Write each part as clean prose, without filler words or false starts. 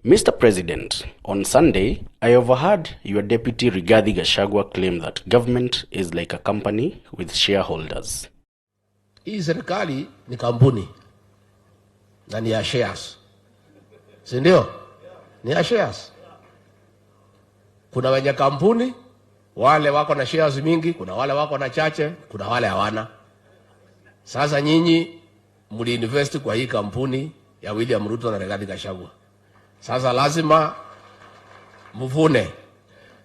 Mr. President, on Sunday, I overheard your deputy Rigathi Gachagua claim that government is like a company with shareholders. Hii serikali ni kampuni na ni ya shares. Si ndio? Ni ya shares. Kuna wenye kampuni, wale wako na shares mingi, kuna wale wako na chache, kuna wale hawana. Sasa nyinyi mliinvest kwa hii kampuni ya William Ruto na Rigathi Gachagua. Sasa lazima mvune.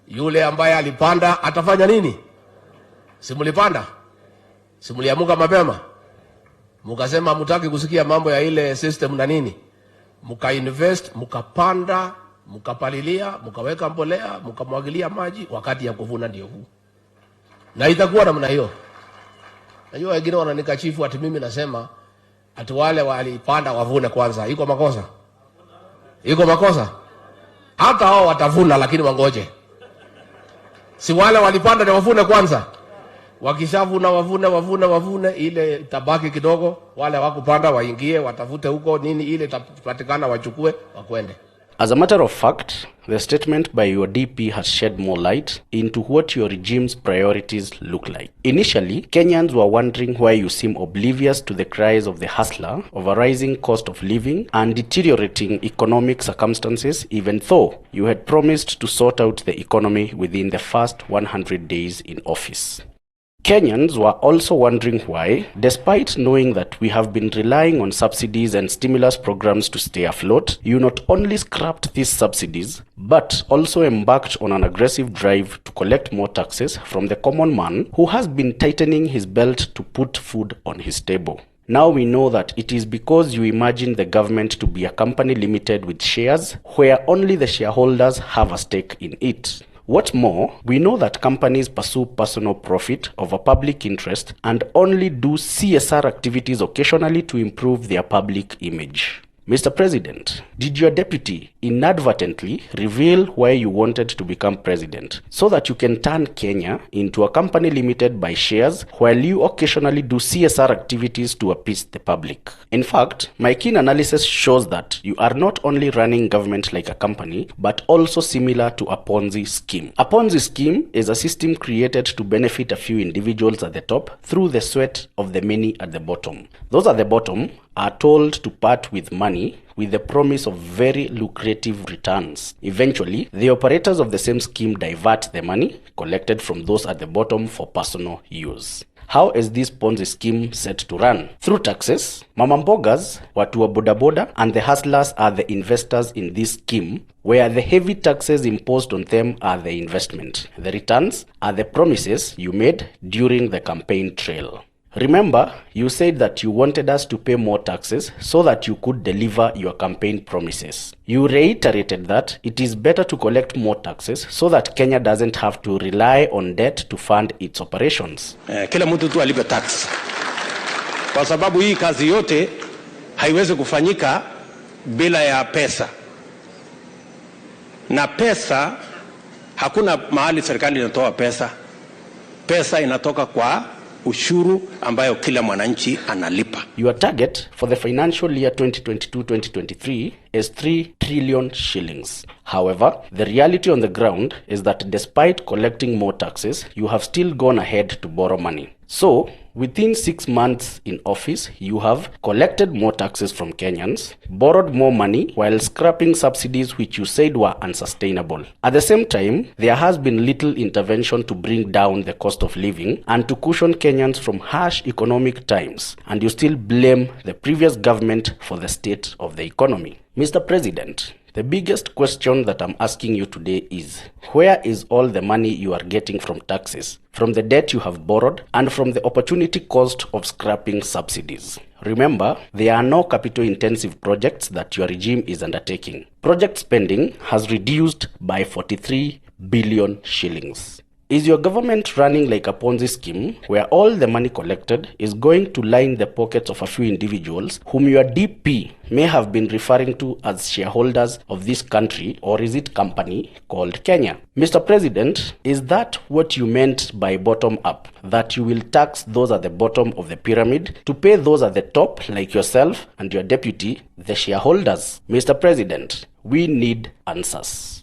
Yule ambaye alipanda atafanya nini? Simulipanda? Simuliamuka mapema? Mukasema mutaki kusikia mambo ya ile system na nini? Muka invest, mukapanda, mukapalilia, mukaweka mbolea, mukamwagilia maji, wakati ya kuvuna ndio huu. Na itakuwa namna hiyo. Najua wengine wananikashifu ati mimi nasema ati wale walipanda wavune kwanza. Iko makosa? Iko makosa? Hata hao watavuna lakini wangoje. Si wale walipanda ni wavune kwanza. Wakishavuna wavune ile tabaki kidogo, wale wakupanda waingie watafute huko nini ile itapatikana wachukue wakwende. As a matter of fact, the statement by your DP has shed more light into what your regime's priorities look like. Initially, Kenyans were wondering why you seem oblivious to the cries of the hustler of a rising cost of living and deteriorating economic circumstances, even though you had promised to sort out the economy within the first 100 days in office. Kenyans were also wondering why, despite knowing that we have been relying on subsidies and stimulus programs to stay afloat, you not only scrapped these subsidies, but also embarked on an aggressive drive to collect more taxes from the common man who has been tightening his belt to put food on his table. Now we know that it is because you imagine the government to be a company limited with shares, where only the shareholders have a stake in it. What's more, we know that companies pursue personal profit over public interest and only do CSR activities occasionally to improve their public image. Mr. President, did your deputy inadvertently reveal why you wanted to become president, so that you can turn Kenya into a company limited by shares while you occasionally do CSR activities to appease the public? In fact, my keen analysis shows that you are not only running government like a company, but also similar to a Ponzi scheme. A Ponzi scheme is a system created to benefit a few individuals at the top through the sweat of the many at the bottom. Those at the bottom are told to part with money with the promise of very lucrative returns. Eventually, the operators of the same scheme divert the money collected from those at the bottom for personal use. How is this Ponzi scheme set to run? Through taxes. Mama mbogas, watu wa boda boda, and the hustlers are the investors in this scheme, where the heavy taxes imposed on them are the investment. The returns are the promises you made during the campaign trail. Remember, you said that you wanted us to pay more taxes so that you could deliver your campaign promises. You reiterated that it is better to collect more taxes so that Kenya doesn't have to rely on debt to fund its operations. Kila mtu tu alipe tax. Kwa sababu hii kazi yote haiwezi kufanyika bila ya pesa. Na pesa, hakuna mahali serikali inatoa pesa. Pesa inatoka kwa ushuru ambayo kila mwananchi analipa. Your target for the financial year 2022-2023 is 3 trillion shillings. However, the reality on the ground is that despite collecting more taxes, you have still gone ahead to borrow money. So, within 6 months in office, you have collected more taxes from Kenyans, borrowed more money while scrapping subsidies which you said were unsustainable. At the same time, there has been little intervention to bring down the cost of living and to cushion Kenyans from harsh economic times, and you still blame the previous government for the state of the economy. Mr. President, the biggest question that I'm asking you today is, where is all the money you are getting from taxes, from the debt you have borrowed, and from the opportunity cost of scrapping subsidies? Remember, there are no capital-intensive projects that your regime is undertaking. Project spending has reduced by 43 billion shillings. Is your government running like a Ponzi scheme where all the money collected is going to line the pockets of a few individuals whom your DP may have been referring to as shareholders of this country, or is it company called Kenya? Mr. President, is that what you meant by bottom up? That you will tax those at the bottom of the pyramid to pay those at the top like yourself and your deputy, the shareholders? Mr. President, we need answers.